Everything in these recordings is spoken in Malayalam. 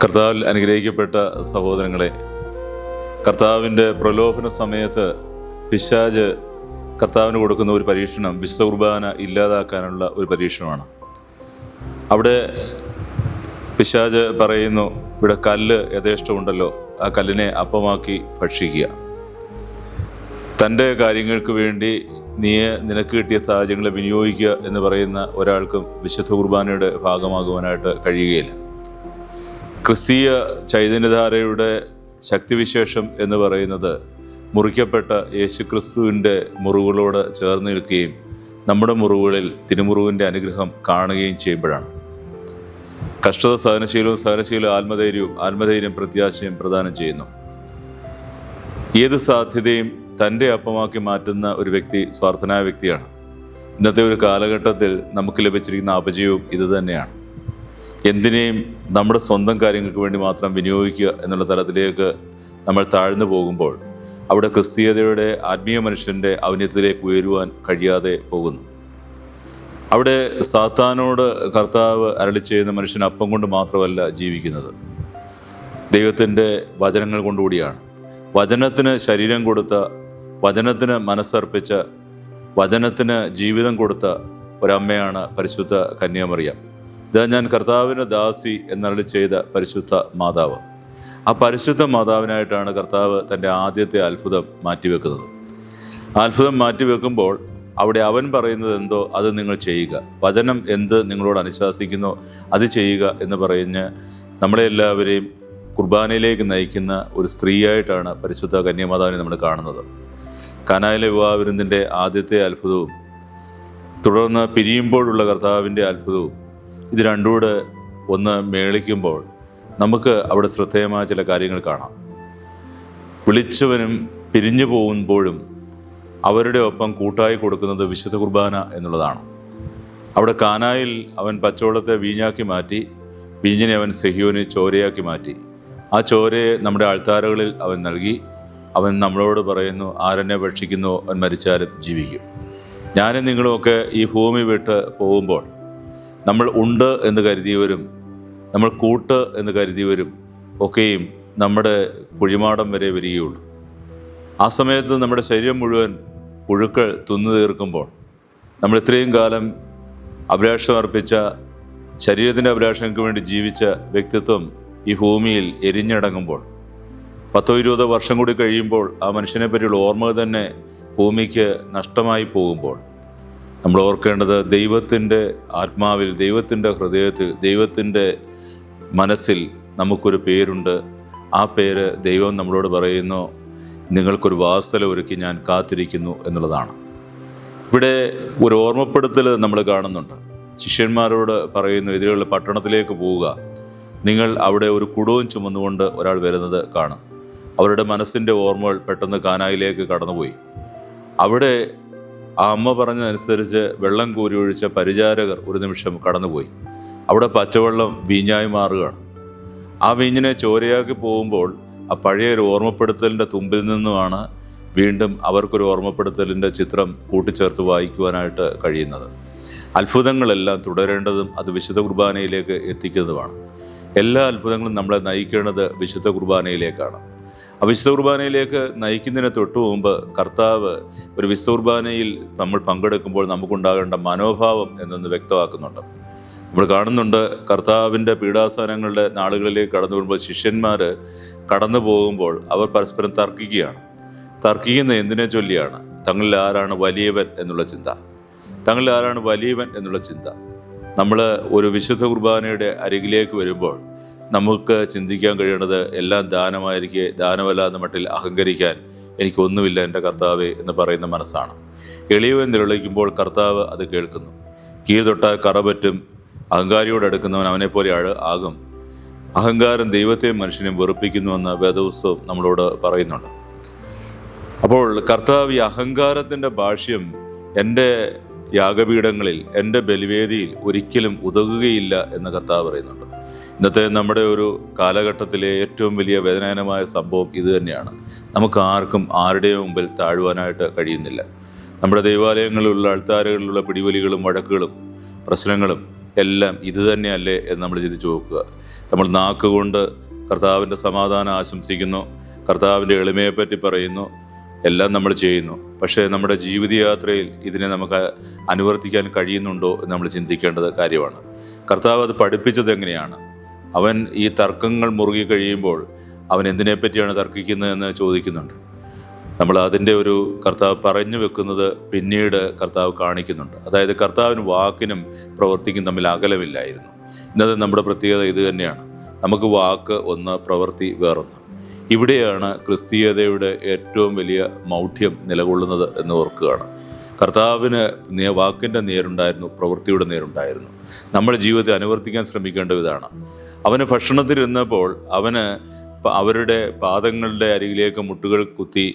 കർത്താവിൽ അനുഗ്രഹിക്കപ്പെട്ട സഹോദരങ്ങളെ, കർത്താവിൻ്റെ പ്രലോഭന സമയത്ത് പിശാച് കർത്താവിന് കൊടുക്കുന്ന ഒരു പരീക്ഷണം വിശുദ്ധ കുർബാന ഇല്ലാതാക്കാനുള്ള ഒരു പരീക്ഷണമാണ്. അവിടെ പിശാച് പറയുന്നു, ഇവിടെ കല്ല് യഥേഷ്ടമുണ്ടല്ലോ, ആ കല്ലിനെ അപ്പമാക്കി ഭക്ഷിക്കുക. തൻ്റെ കാര്യങ്ങൾക്ക് വേണ്ടി നിനക്ക് കിട്ടിയ സാഹചര്യങ്ങളെ വിനിയോഗിക്കുക എന്ന് പറയുന്ന ഒരാൾക്കും വിശുദ്ധ കുർബാനയുടെ ഭാഗമാകുവാനായിട്ട് കഴിയുകയില്ല. ക്രിസ്തീയ ചൈതന്യധാരയുടെ ശക്തിവിശേഷം എന്ന് പറയുന്നത് മുറിക്കപ്പെട്ട യേശുക്രിസ്തുവിൻ്റെ മുറിവുകളോട് ചേർന്ന് നിൽക്കുകയും നമ്മുടെ മുറിവുകളിൽ തിരുമുറിവിൻ്റെ അനുഗ്രഹം കാണുകയും ചെയ്യുമ്പോഴാണ്. കഷ്ടത സഹനശീലവും ആത്മധൈര്യം പ്രത്യാശയും പ്രദാനം ചെയ്യുന്നു. ഏത് സാധ്യതയും തൻ്റെ അപ്പമാക്കി മാറ്റുന്ന ഒരു വ്യക്തി സ്വാർത്ഥനായ വ്യക്തിയാണ്. ഇന്നത്തെ ഒരു കാലഘട്ടത്തിൽ നമുക്ക് ലഭിച്ചിരിക്കുന്ന അപജയവും ഇതുതന്നെയാണ്. എന്തിനേയും നമ്മുടെ സ്വന്തം കാര്യങ്ങൾക്ക് വേണ്ടി മാത്രം വിനിയോഗിക്കുക എന്നുള്ള തലത്തിലേക്ക് നമ്മൾ താഴ്ന്നു പോകുമ്പോൾ അവിടെ ക്രിസ്തീയതയുടെ ആത്മീയ മനുഷ്യൻ്റെ ഔന്നത്യത്തിലേക്ക് ഉയരുവാൻ കഴിയാതെ പോകുന്നു. അവിടെ സാത്താനോട് കർത്താവ് അരുളി ചെയ്യുന്ന മനുഷ്യൻ അപ്പം കൊണ്ട് മാത്രമല്ല ജീവിക്കുന്നത്, ദൈവത്തിൻ്റെ വചനങ്ങൾ കൊണ്ടുകൂടിയാണ്. വചനത്തിന് ശരീരം കൊടുത്ത, വചനത്തിന് മനസ്സർപ്പിച്ച, വചനത്തിന് ജീവിതം കൊടുത്ത ഒരമ്മയാണ് പരിശുദ്ധ കന്യാമറിയം. ഇതാ ഞാൻ കർത്താവിന് ദാസി എന്നരുളി ചെയ്ത പരിശുദ്ധ മാതാവ്. ആ പരിശുദ്ധ മാതാവിനായിട്ടാണ് കർത്താവ് തൻ്റെ ആദ്യത്തെ അത്ഭുതം മാറ്റിവെക്കുന്നത്. അത്ഭുതം മാറ്റിവെക്കുമ്പോൾ അവിടെ അവൻ പറയുന്നത് എന്തോ അത് നിങ്ങൾ ചെയ്യുക, വചനം എന്ത് നിങ്ങളോട് അനുശാസിക്കുന്നോ അത് ചെയ്യുക എന്ന് പറഞ്ഞ് നമ്മളെ എല്ലാവരെയും കുർബാനയിലേക്ക് നയിക്കുന്ന ഒരു സ്ത്രീയായിട്ടാണ് പരിശുദ്ധ കന്യാമാതാവിനെ നമ്മൾ കാണുന്നത്. കാനായിലെ വിവാഹ വിരുന്നിൻ്റെ ആദ്യത്തെ അത്ഭുതവും തുടർന്ന് പിരിയുമ്പോഴുള്ള കർത്താവിൻ്റെ അത്ഭുതവും ഇത് രണ്ടുകൂടെ ഒന്ന് മേളിക്കുമ്പോൾ നമുക്ക് അവിടെ ശ്രദ്ധേയമായ ചില കാര്യങ്ങൾ കാണാം. വിളിച്ചവനും പിരിഞ്ഞു പോകുമ്പോഴും അവരുടെ ഒപ്പം കൂട്ടായി കൊടുക്കുന്നത് വിശുദ്ധ കുർബാന എന്നുള്ളതാണ്. അവിടെ കാനായിൽ അവൻ പച്ചവെള്ളത്തെ വീഞ്ഞാക്കി മാറ്റി, വീഞ്ഞിനെ അവൻ സെഹിയോന് ചോരയാക്കി മാറ്റി. ആ ചോരയെ നമ്മുടെ ആൾത്താരകളിൽ അവൻ നൽകി. അവൻ നമ്മളോട് പറയുന്നു, ആരെന്നെ ഭക്ഷിക്കുന്നോ അവൻ മരിച്ചാലും ജീവിക്കും. ഞാനും നിങ്ങളുമൊക്കെ ഈ ഭൂമി വിട്ട് പോകുമ്പോൾ നമ്മൾ ഉണ്ട് എന്ന് കരുതിയവരും നമ്മൾ കൂട്ട് എന്ന് കരുതിയവരും ഒക്കെയും നമ്മുടെ കുഴിമാടം വരെ വരികയുള്ളൂ. ആ സമയത്ത് നമ്മുടെ ശരീരം മുഴുവൻ പുഴുക്കൾ തിന്നു തീർക്കുമ്പോൾ നമ്മൾ ഇത്രയും കാലം അഭിലാഷം അർപ്പിച്ച, ശരീരത്തിൻ്റെ അഭിലാഷങ്ങൾക്ക് വേണ്ടി ജീവിച്ച വ്യക്തിത്വം ഈ ഭൂമിയിൽ എരിഞ്ഞടങ്ങുമ്പോൾ 10-20 വർഷം കൂടി കഴിയുമ്പോൾ ആ മനുഷ്യനെ പറ്റിയുള്ള ഓർമ്മ തന്നെ ഭൂമിക്ക് നഷ്ടമായി പോകുമ്പോൾ നമ്മൾ ഓർക്കേണ്ടത് ദൈവത്തിൻ്റെ ആത്മാവിൽ, ദൈവത്തിൻ്റെ ഹൃദയത്തിൽ, ദൈവത്തിൻ്റെ മനസ്സിൽ നമുക്കൊരു പേരുണ്ട്. ആ പേര് ദൈവം നമ്മളോട് പറയുന്നു, നിങ്ങൾക്കൊരു വാസസ്ഥലം ഒരുക്കി ഞാൻ കാത്തിരിക്കുന്നു എന്നുള്ളതാണ്. ഇവിടെ ഒരു ഓർമ്മപ്പെടുത്തൽ നമ്മൾ കാണുന്നുണ്ട്. ശിഷ്യന്മാരോട് പറയുന്നു, എതിരെയുള്ള പട്ടണത്തിലേക്ക് പോവുക. നിങ്ങൾ അവിടെ ഒരു കുടവും ചുമന്നുകൊണ്ട് ഒരാൾ വരുന്നത് കാണും. അവരുടെ മനസ്സിൻ്റെ ഓർമ്മകൾ പെട്ടെന്ന് കാനായിലേക്ക് കടന്നുപോയി. അവിടെ ആ അമ്മ പറഞ്ഞതനുസരിച്ച് വെള്ളം കോരി ഒഴിച്ച പരിചാരകർ ഒരു നിമിഷം കടന്നുപോയി. അവിടെ പച്ചവെള്ളം വീഞ്ഞായി മാറുകയാണ്. ആ വീഞ്ഞിനെ ചോരയാക്കി പോകുമ്പോൾ ആ പഴയ ഒരു ഓർമ്മപ്പെടുത്തലിൻ്റെ തുമ്പിൽ നിന്നുമാണ് വീണ്ടും അവർക്കൊരു ഓർമ്മപ്പെടുത്തലിൻ്റെ ചിത്രം കൂട്ടിച്ചേർത്ത് വായിക്കുവാനായിട്ട് കഴിയുന്നത്. അത്ഭുതങ്ങളെല്ലാം തുടരേണ്ടതും അത് വിശുദ്ധ കുർബാനയിലേക്ക് എത്തിക്കുന്നതുമാണ്. എല്ലാ അത്ഭുതങ്ങളും നമ്മളെ നയിക്കേണ്ടത് വിശുദ്ധ കുർബാനയിലേക്കാണ്. ആ വിശുദ്ധ കുർബാനയിലേക്ക് നയിക്കുന്നതിന് തൊട്ടു മുമ്പ് കർത്താവ് ഒരു വിശുദ്ധ കുർബാനയിൽ നമ്മൾ പങ്കെടുക്കുമ്പോൾ നമുക്കുണ്ടാകേണ്ട മനോഭാവം എന്നൊന്ന് വ്യക്തമാക്കുന്നുണ്ട്. നമ്മൾ കാണുന്നുണ്ട്, കർത്താവിൻ്റെ പീഡാസനങ്ങളുടെ നാളുകളിലേക്ക് കടന്നു വരുമ്പോൾ ശിഷ്യന്മാർ കടന്നു പോകുമ്പോൾ അവർ പരസ്പരം തർക്കിക്കുകയാണ്. തർക്കിക്കുന്ന എന്തിനെ ചൊല്ലിയാണ്? തങ്ങളിൽ ആരാണ് വലിയവൻ എന്നുള്ള ചിന്ത. തങ്ങളിൽ ആരാണ് വലിയവൻ എന്നുള്ള ചിന്ത. നമ്മൾ ഒരു വിശുദ്ധ കുർബാനയുടെ അരികിലേക്ക് വരുമ്പോൾ നമുക്ക് ചിന്തിക്കാൻ കഴിയേണ്ടത് എല്ലാം ദാനമായിരിക്കെ ദാനമല്ല എന്ന മട്ടിൽ അഹങ്കരിക്കാൻ എനിക്കൊന്നുമില്ല എൻ്റെ കർത്താവേ എന്ന് പറയുന്ന മനസ്സാണ്. എളിയവൻ നിലവിളിക്കുമ്പോൾ കർത്താവ് അത് കേൾക്കുന്നു. കീഴ് തൊട്ടാൽ കറപറ്റും, അഹങ്കാരിയോട് അടുക്കുന്നവൻ അവനെപ്പോലെ ആകും. അഹങ്കാരം ദൈവത്തെയും മനുഷ്യനെയും വെറുപ്പിക്കുന്നുവെന്ന് വേദപുസ്തകം നമ്മളോട് പറയുന്നുണ്ട്. അപ്പോൾ കർത്താവ് ഈ അഹങ്കാരത്തിൻ്റെ ഭാഷ്യം എൻ്റെ യാഗപീഠങ്ങളിൽ, എൻ്റെ ബലിവേദിയിൽ ഒരിക്കലും ഉതകുകയില്ല എന്ന് കർത്താവ് പറയുന്നുണ്ട്. ഇന്നത്തെ നമ്മുടെ ഒരു കാലഘട്ടത്തിലെ ഏറ്റവും വലിയ വേദനാജനകമായ സംഭവം ഇത് തന്നെയാണ്. നമുക്ക് ആർക്കും ആരുടെയും മുമ്പിൽ താഴുവാനായിട്ട് കഴിയുന്നില്ല. നമ്മുടെ ദേവാലയങ്ങളിലുള്ള ആൾത്താരകളിലുള്ള പിടിവലികളും വഴക്കുകളും പ്രശ്നങ്ങളും എല്ലാം ഇത് തന്നെയല്ലേ എന്ന് നമ്മൾ ചിന്തിച്ച് നോക്കുക. നമ്മൾ നാക്കുകൊണ്ട് കർത്താവിൻ്റെ സമാധാനം ആശംസിക്കുന്നു, കർത്താവിൻ്റെ എളിമയെപ്പറ്റി പറയുന്നു, എല്ലാം നമ്മൾ ചെയ്യുന്നു. പക്ഷേ നമ്മുടെ ജീവിതയാത്രയിൽ ഇതിനെ നമുക്ക് അനുവർത്തിക്കാൻ കഴിയുന്നുണ്ടോ എന്ന് നമ്മൾ ചിന്തിക്കേണ്ടത് കാര്യമാണ്. കർത്താവ് അത് പഠിപ്പിച്ചത് എങ്ങനെയാണ്? അവൻ ഈ തർക്കങ്ങൾ മുറുകി കഴിയുമ്പോൾ അവൻ എന്തിനെപ്പറ്റിയാണ് തർക്കിക്കുന്നതെന്ന് ചോദിക്കുന്നുണ്ട്. നമ്മൾ അതിൻ്റെ ഒരു കർത്താവ് പറഞ്ഞു വെക്കുന്നത് പിന്നീട് കർത്താവ് കാണിക്കുന്നുണ്ട്. അതായത് കർത്താവിന് വാക്കിനും പ്രവൃത്തിക്കും തമ്മിൽ അകലമില്ലായിരുന്നു. ഇന്നത്തെ നമ്മുടെ പ്രത്യേകത ഇത് തന്നെയാണ്. നമുക്ക് വാക്ക് ഒന്ന്, പ്രവൃത്തി വേറൊന്ന്. ഇവിടെയാണ് ക്രിസ്തീയതയുടെ ഏറ്റവും വലിയ മൗഢ്യം നിലകൊള്ളുന്നത് എന്ന് ഓർക്കുകയാണ്. കർത്താവിന് വാക്കിൻ്റെ നേരുണ്ടായിരുന്നു, പ്രവൃത്തിയുടെ നേരുണ്ടായിരുന്നു. നമ്മുടെ ജീവിതത്തെ അനുവർത്തിക്കാൻ ശ്രമിക്കേണ്ട ഇതാണ്. അവന് ഭക്ഷണത്തിലിരുന്നപ്പോൾ അവന് അവരുടെ പാദങ്ങളുടെ അരികിലേക്ക് മുട്ടുകൾ കുത്തി.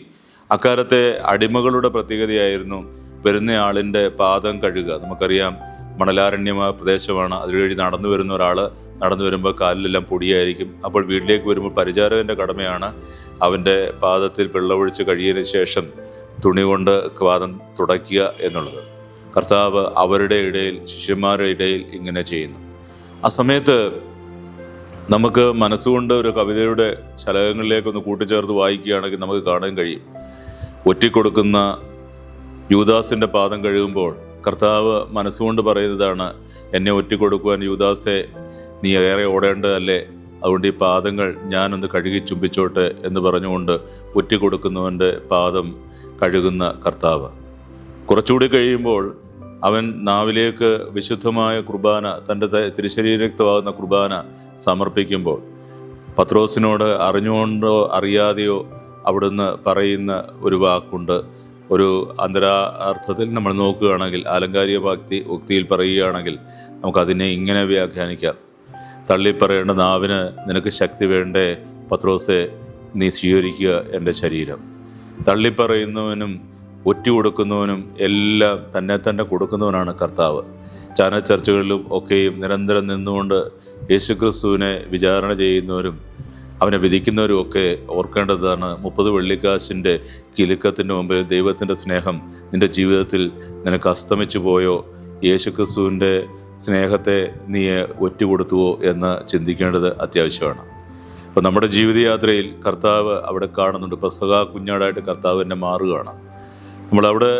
അക്കാലത്തെ അടിമകളുടെ പ്രത്യേകതയായിരുന്നു വരുന്നയാളിൻ്റെ പാദം കഴുകുക. നമുക്കറിയാം, മണലാരണ്യമായ പ്രദേശമാണ്. അതുവഴി നടന്നു വരുന്ന ഒരാൾ നടന്നു വരുമ്പോൾ കാലിലെല്ലാം പൊടിയായിരിക്കും. അപ്പോൾ വീട്ടിലേക്ക് വരുമ്പോൾ പരിചാരകൻ്റെ കടമയാണ് അവൻ്റെ പാദത്തിൽ വെള്ളമൊഴിച്ച് കഴിയതിന് ശേഷം തുണി കൊണ്ട് പാദം തുടയ്ക്കുക എന്നുള്ളത്. കർത്താവ് അവരുടെ ഇടയിൽ, ശിഷ്യന്മാരുടെ ഇടയിൽ ഇങ്ങനെ ചെയ്യുന്നു. ആ സമയത്ത് നമുക്ക് മനസ്സുകൊണ്ട് ഒരു കവിതയുടെ ശലകങ്ങളിലേക്കൊന്ന് കൂട്ടിച്ചേർത്ത് വായിക്കുകയാണെങ്കിൽ നമുക്ക് കാണാൻ കഴിയും, ഒറ്റിക്കൊടുക്കുന്ന യൂദാസിൻ്റെ പാദം കഴുകുമ്പോൾ കർത്താവ് മനസ്സുകൊണ്ട് പറയുന്നതാണ്, എന്നെ ഒറ്റിക്കൊടുക്കുവാൻ യൂദാസെ നീ ഏറെ ഓടേണ്ടതല്ലേ, അതുകൊണ്ട് ഈ പാദങ്ങൾ ഞാനൊന്ന് കഴുകി ചുംബിച്ചോട്ടെ എന്ന് പറഞ്ഞുകൊണ്ട് ഒറ്റിക്കൊടുക്കുന്നവൻ്റെ പാദം കഴുകുന്ന കർത്താവ്. കുറച്ചുകൂടി കഴിയുമ്പോൾ അവൻ നാവിലേക്ക് വിശുദ്ധമായ കുർബാന, തൻ്റെ തിരുശരീരക്തമാകുന്ന കുർബാന സമർപ്പിക്കുമ്പോൾ പത്രോസിനോട് അറിഞ്ഞുകൊണ്ടോ അറിയാതെയോ അവിടുന്ന് പറയുന്ന ഒരു വാക്കുണ്ട്. ഒരു അന്തരാർത്ഥത്തിൽ നമ്മൾ നോക്കുകയാണെങ്കിൽ, ആലങ്കാരിക ഉക്തിയിൽ പറയുകയാണെങ്കിൽ നമുക്കതിനെ ഇങ്ങനെ വ്യാഖ്യാനിക്കാം: തള്ളിപ്പറയേണ്ട നാവിന് നിനക്ക് ശക്തി വേണ്ടേ പത്രോസെ, നീ സ്വീകരിക്കുക എൻ്റെ ശരീരം. തള്ളിപ്പറയുന്നവനും ഒറ്റ കൊടുക്കുന്നവനും എല്ലാം തന്നെ കൊടുക്കുന്നവനാണ് കർത്താവ്. ചാനൽ ചർച്ചകളിലും ഒക്കെയും നിരന്തരം നിന്നുകൊണ്ട് യേശുക്രിസ്തുവിനെ വിചാരണ ചെയ്യുന്നവരും അവനെ വിധിക്കുന്നവരും ഒക്കെ ഓർക്കേണ്ടതാണ്, 30 വെള്ളിക്കാശിൻ്റെ കിലുക്കത്തിൻ്റെ മുമ്പിൽ ദൈവത്തിൻ്റെ സ്നേഹം നിൻ്റെ ജീവിതത്തിൽ നിനക്ക് അസ്തമിച്ചു പോയോ? യേശുക്രിസ്തുവിൻ്റെ സ്നേഹത്തെ നീ ഒറ്റുകൊടുത്തുവോ എന്ന് ചിന്തിക്കേണ്ടത് അത്യാവശ്യമാണ്. അപ്പോൾ നമ്മുടെ ജീവിതയാത്രയിൽ കർത്താവ് അവിടെ കാണുന്നുണ്ട്. പെസഹ കുഞ്ഞാടായിട്ട് കർത്താവ് തന്നെ മാറുകയാണ്. നമ്മളവിടെ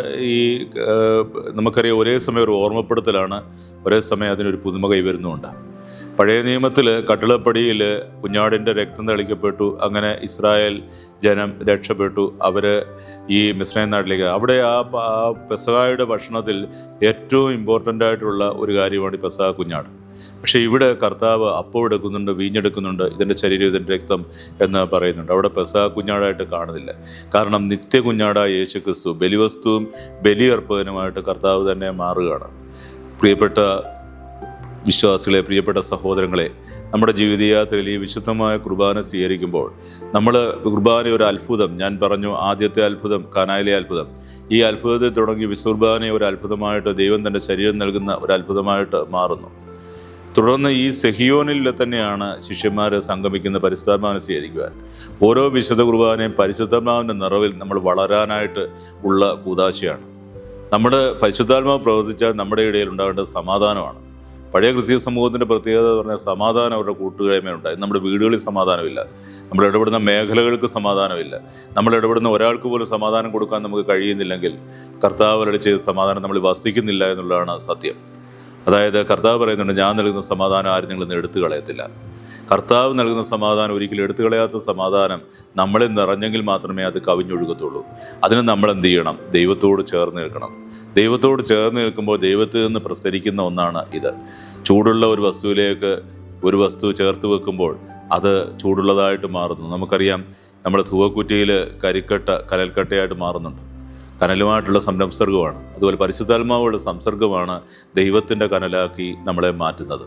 നമുക്കറിയാം, ഒരേ സമയം ഒരു ഓർമ്മപ്പെടുത്തലാണ്, ഒരേ സമയം അതിനൊരു പുതുമ കൈവരുന്നുമുണ്ട്. പഴയ നിയമത്തിൽ കട്ടിളപ്പടിയിൽ കുഞ്ഞാടിൻ്റെ രക്തം തളിക്കപ്പെട്ടു. അങ്ങനെ ഇസ്രായേൽ ജനം രക്ഷപ്പെട്ടു. അവർ ഈ മിസ്രൈം നാട്ടിലേക്ക്. അവിടെ ആ പെസഹായുടെ ഭക്ഷണത്തിൽ ഏറ്റവും ഇമ്പോർട്ടൻ്റ് ആയിട്ടുള്ള ഒരു കാര്യമാണ് ഈ പെസഹ കുഞ്ഞാട്. പക്ഷേ ഇവിടെ കർത്താവ് അപ്പം എടുക്കുന്നുണ്ട്, വീഞ്ഞെടുക്കുന്നുണ്ട്, ഇതിൻ്റെ ശരീരം ഇതിൻ്റെ രക്തം എന്ന് പറയുന്നുണ്ട്. അവിടെ പെസഹ കുഞ്ഞാടായിട്ട് കാണുന്നില്ല. കാരണം നിത്യ കുഞ്ഞാടായ യേശു ക്രിസ്തു ബലിവസ്തുവും ബലിയർപ്പകനുമായിട്ട് കർത്താവ് തന്നെ മാറുകയാണ്. പ്രിയപ്പെട്ട വിശ്വാസികളെ, പ്രിയപ്പെട്ട സഹോദരങ്ങളെ, നമ്മുടെ ജീവിതയാത്രയിൽ ഈ വിശുദ്ധമായ കുർബാന സ്വീകരിക്കുമ്പോൾ നമ്മൾ കുർബാന ഒരു അത്ഭുതം, ഞാൻ പറഞ്ഞു ആദ്യത്തെ അത്ഭുതം കാനായിലെ അത്ഭുതം, ഈ അത്ഭുതത്തിൽ തുടങ്ങി വിശുർബാനെ ഒരു അത്ഭുതമായിട്ട് ദൈവം തൻ്റെ ശരീരം നൽകുന്ന ഒരു അത്ഭുതമായിട്ട് മാറുന്നു. തുടർന്ന് ഈ സെഹിയോനിൽ തന്നെയാണ് ശിഷ്യന്മാർ സംഗമിക്കുന്ന പരിശുദ്ധാത്മാവിനെ സ്വീകരിക്കുവാൻ. ഓരോ വിശുദ്ധ കുർബാനയും പരിശുദ്ധാത്മാവിൻ്റെ നിറവിൽ നമ്മൾ വളരാനായിട്ട് ഉള്ള കൂദാശയാണ്. നമ്മുടെ പരിശുദ്ധാത്മാവ് പ്രവർത്തിച്ചാൽ നമ്മുടെ ഇടയിൽ ഉണ്ടാകേണ്ടത് സമാധാനമാണ്. പഴയ ക്രിസ്തീയ സമൂഹത്തിൻ്റെ പ്രത്യേകത എന്ന് പറഞ്ഞാൽ സമാധാനം അവരുടെ കൂട്ടുകായ്മയുണ്ടായി. നമ്മുടെ വീടുകളിൽ സമാധാനമില്ല, നമ്മൾ ഇടപെടുന്ന മേഖലകൾക്ക് സമാധാനമില്ല, നമ്മൾ ഇടപെടുന്ന ഒരാൾക്ക് പോലും സമാധാനം കൊടുക്കാൻ നമുക്ക് കഴിയുന്നില്ലെങ്കിൽ കർത്താവ് ചെയ്ത സമാധാനം നമ്മൾ വസിക്കുന്നില്ല എന്നുള്ളതാണ് സത്യം. അതായത് കർത്താവ് പറയുന്നുണ്ട്, ഞാൻ നൽകുന്ന സമാധാനം ആരും നിങ്ങളിന്ന് എടുത്തു കളയത്തില്ല. കർത്താവ് നൽകുന്ന സമാധാനം, ഒരിക്കലും എടുത്തു കളയാത്ത സമാധാനം നമ്മളിൽ നിറഞ്ഞെങ്കിൽ മാത്രമേ അത് കവിഞ്ഞൊഴുകത്തുള്ളൂ. അതിന് നമ്മൾ എന്ത് ചെയ്യണം? ദൈവത്തോട് ചേർന്ന് നിൽക്കണം. ദൈവത്തോട് ചേർന്ന് നിൽക്കുമ്പോൾ ദൈവത്തിൽ നിന്ന് പ്രസരിക്കുന്ന ഒന്നാണ് ഇത്. ചൂടുള്ള ഒരു വസ്തുവിലേക്ക് ഒരു വസ്തു ചേർത്ത് വെക്കുമ്പോൾ അത് ചൂടുള്ളതായിട്ട് മാറുന്നു. നമുക്കറിയാം, നമ്മുടെ ധൂവക്കുറ്റിയിൽ കനൽക്കട്ടയായിട്ട് മാറുന്നുണ്ട്. കനലുമായിട്ടുള്ള സംസർഗമാണ്. അതുപോലെ പരിശുദ്ധാത്മാവുള്ള സംസർഗമാണ് ദൈവത്തിൻ്റെ കനലാക്കി നമ്മളെ മാറ്റുന്നത്.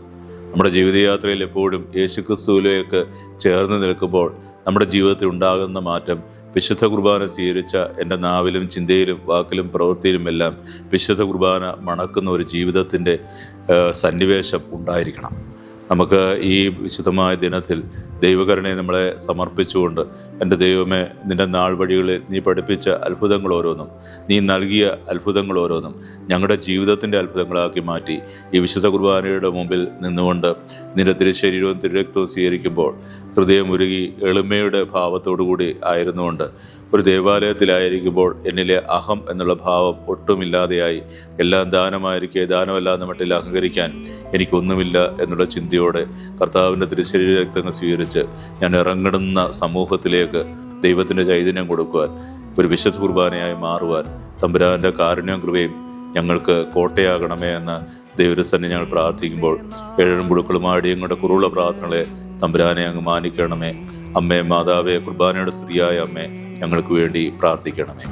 നമ്മുടെ ജീവിതയാത്രയിൽ എപ്പോഴും യേശുക്രിസ്തുവിലേക്ക് ചേർന്ന് നിൽക്കുമ്പോൾ നമ്മുടെ ജീവിതത്തിൽ ഉണ്ടാകുന്ന മാറ്റം, വിശുദ്ധ കുർബാന സ്വീകരിച്ച എൻ്റെ നാവിലും ചിന്തയിലും വാക്കിലും പ്രവൃത്തിയിലും എല്ലാം വിശുദ്ധ കുർബാന മണക്കുന്ന ഒരു ജീവിതത്തിൻ്റെ സന്നിവേശം ഉണ്ടായിരിക്കണം. നമുക്ക് ഈ വിശുദ്ധമായ ദിനത്തിൽ ദൈവകരുണയെ നമ്മളെ സമർപ്പിച്ചുകൊണ്ട്, എൻ്റെ ദൈവമേ, നിൻ്റെ നാൾ വഴികളിൽ നീ പഠിപ്പിച്ച അത്ഭുതങ്ങൾ ഓരോന്നും, നീ നൽകിയ അത്ഭുതങ്ങൾ ഓരോന്നും ഞങ്ങളുടെ ജീവിതത്തിൻ്റെ അത്ഭുതങ്ങളാക്കി മാറ്റി ഈ വിശുദ്ധ കുർബാനയുടെ മുമ്പിൽ നിന്നുകൊണ്ട് നിൻ്റെ തിരുശരീരവും തിരുരക്തവും സ്വീകരിക്കുമ്പോൾ ഹൃദയമുരുകി എളിമയുടെ ഭാവത്തോടുകൂടി ആയിരുന്നുകൊണ്ട്, ഒരു ദേവാലയത്തിലായിരിക്കുമ്പോൾ എന്നിലെ അഹം എന്നുള്ള ഭാവം ഒട്ടുമില്ലാതെയായി, എല്ലാം ദാനമായിരിക്കെ ദാനമല്ലാത്ത മട്ടിൽ അഹങ്കരിക്കാൻ എനിക്കൊന്നുമില്ല എന്നുള്ള ചിന്തയോടെ കർത്താവിൻ്റെ തിരുശരീര രക്തങ്ങൾ സ്വീകരിച്ച് ഞാൻ ഇറങ്ങിടുന്ന സമൂഹത്തിലേക്ക് ദൈവത്തിൻ്റെ ചൈതന്യം കൊടുക്കുവാൻ, ഒരു വിശുദ്ധ കുർബാനയായി മാറുവാൻ തമ്പുരാൻ്റെ കാരുണ്യവും കൃപയും ഞങ്ങൾക്ക് കോട്ടയാകണമേ എന്ന് ദൈവസ്ഥനെ ഞങ്ങൾ പ്രാർത്ഥിക്കുമ്പോൾ, ഏഴമ്പുഴുക്കളുമാടി ഞങ്ങളുടെ കുറവുള്ള പ്രാർത്ഥനകളെ തമ്പുരാനെ അങ്ങ് മാനിക്കണമേ. അമ്മേ, മാതാവേ, കുർബാനയുടെ സ്ത്രീയായ അമ്മേ, ഞങ്ങൾക്ക് വേണ്ടി പ്രാർത്ഥിക്കണമേ.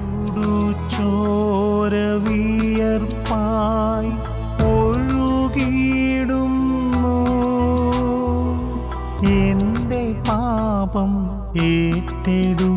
എന്റെ പാപം ഏറ്റെടു